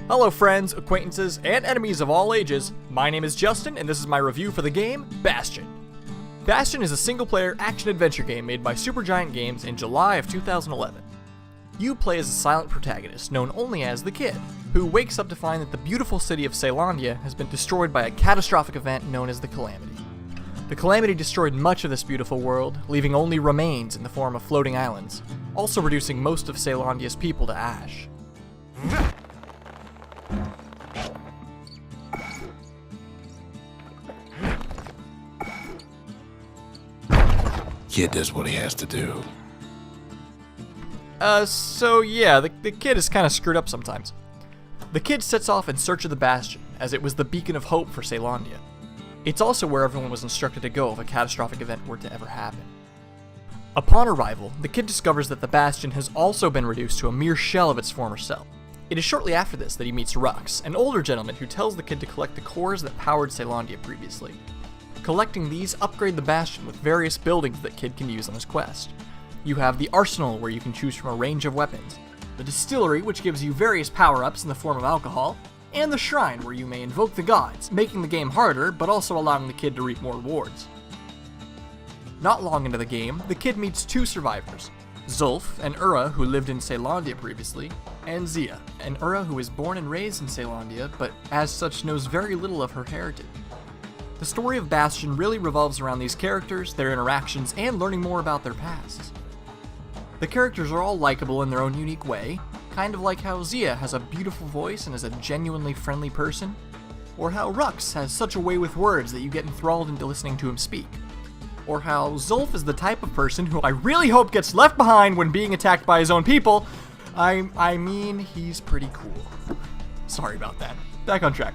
Hello friends, acquaintances, and enemies of all ages, my name is Justin and this is my review for the game, Bastion. Bastion is a single-player action-adventure game made by Supergiant Games in July of 2011. You play as a silent protagonist known only as the Kid, who wakes up to find that the beautiful city of Caelondia has been destroyed by a catastrophic event known as the Calamity. The Calamity destroyed much of this beautiful world, leaving only remains in the form of floating islands, also reducing most of Caelondia's people to ash. Kid does what he has to do. So yeah, the Kid is kind of screwed up sometimes. The Kid sets off in search of the Bastion, as it was the beacon of hope for Caelondia. It's also where everyone was instructed to go if a catastrophic event were to ever happen. Upon arrival, the Kid discovers that the Bastion has also been reduced to a mere shell of its former self. It is shortly after this that he meets Rux, an older gentleman who tells the Kid to collect the cores that powered Caelondia previously. Collecting these upgrade the Bastion with various buildings that Kid can use on his quest. You have the Arsenal, where you can choose from a range of weapons, the Distillery, which gives you various power-ups in the form of alcohol, and the Shrine, where you may invoke the gods, making the game harder, but also allowing the Kid to reap more rewards. Not long into the game, the Kid meets two survivors, Zulf, an Ura who lived in Caelondia previously, and Zia, an Ura who was born and raised in Caelondia, but as such knows very little of her heritage. The story of Bastion really revolves around these characters, their interactions, and learning more about their pasts. The characters are all likable in their own unique way, kind of like how Zia has a beautiful voice and is a genuinely friendly person, or how Rux has such a way with words that you get enthralled into listening to him speak, or how Zulf is the type of person who I really hope gets left behind when being attacked by his own people. I mean, he's pretty cool. Sorry about that. Back on track.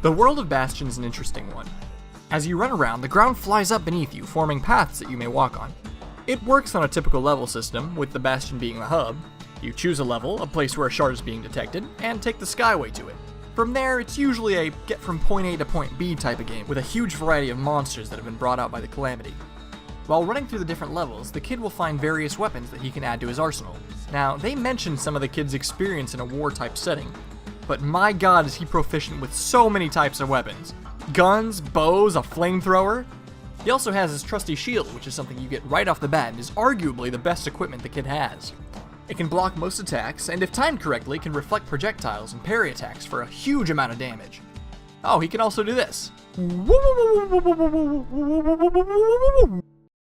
The world of Bastion is an interesting one. As you run around, the ground flies up beneath you, forming paths that you may walk on. It works on a typical level system, with the Bastion being the hub. You choose a level, a place where a shard is being detected, and take the Skyway to it. From there, it's usually a get from point A to point B type of game, with a huge variety of monsters that have been brought out by the Calamity. While running through the different levels, the Kid will find various weapons that he can add to his arsenal. Now, they mention some of the Kid's experience in a war-type setting, but my god is he proficient with so many types of weapons. Guns, bows, a flamethrower. He also has his trusty shield, which is something you get right off the bat and is arguably the best equipment the Kid has. It can block most attacks, and if timed correctly, can reflect projectiles and parry attacks for a huge amount of damage. Oh, he can also do this.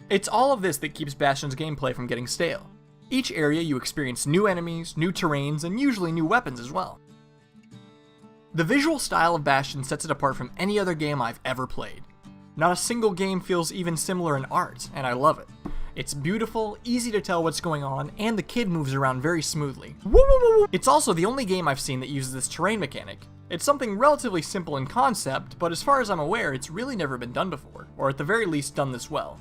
It's all of this that keeps Bastion's gameplay from getting stale. Each area you experience new enemies, new terrains, and usually new weapons as well. The visual style of Bastion sets it apart from any other game I've ever played. Not a single game feels even similar in art, and I love it. It's beautiful, easy to tell what's going on, and the Kid moves around very smoothly. It's also the only game I've seen that uses this terrain mechanic. It's something relatively simple in concept, but as far as I'm aware, it's really never been done before, or at the very least done this well.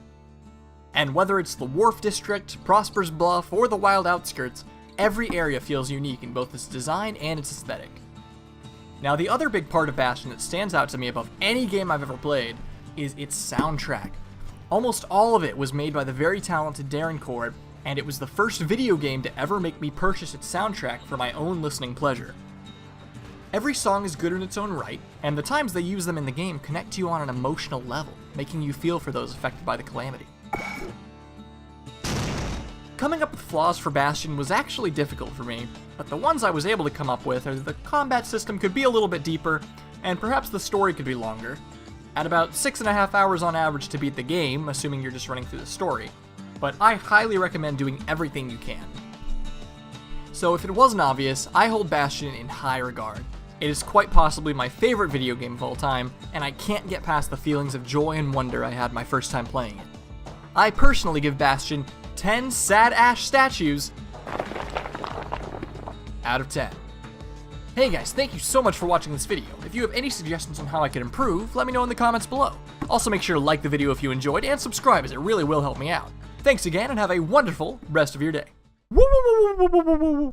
And whether it's the Wharf District, Prosper's Bluff, or the Wild Outskirts, every area feels unique in both its design and its aesthetic. Now, the other big part of Bastion that stands out to me above any game I've ever played is its soundtrack. Almost all of it was made by the very talented Darren Cord, and it was the first video game to ever make me purchase its soundtrack for my own listening pleasure. Every song is good in its own right, and the times they use them in the game connect to you on an emotional level, making you feel for those affected by the Calamity. Coming up with flaws for Bastion was actually difficult for me, but the ones I was able to come up with are that the combat system could be a little bit deeper, and perhaps the story could be longer. At about 6.5 hours on average to beat the game, assuming you're just running through the story, but I highly recommend doing everything you can. So if it wasn't obvious, I hold Bastion in high regard. It is quite possibly my favorite video game of all time, and I can't get past the feelings of joy and wonder I had my first time playing it. I personally give Bastion 10 sad ash statues out of 10. Hey guys, thank you so much for watching this video. If you have any suggestions on how I can improve, let me know in the comments below. Also make sure to like the video if you enjoyed and subscribe, as it really will help me out. Thanks again and have a wonderful rest of your day.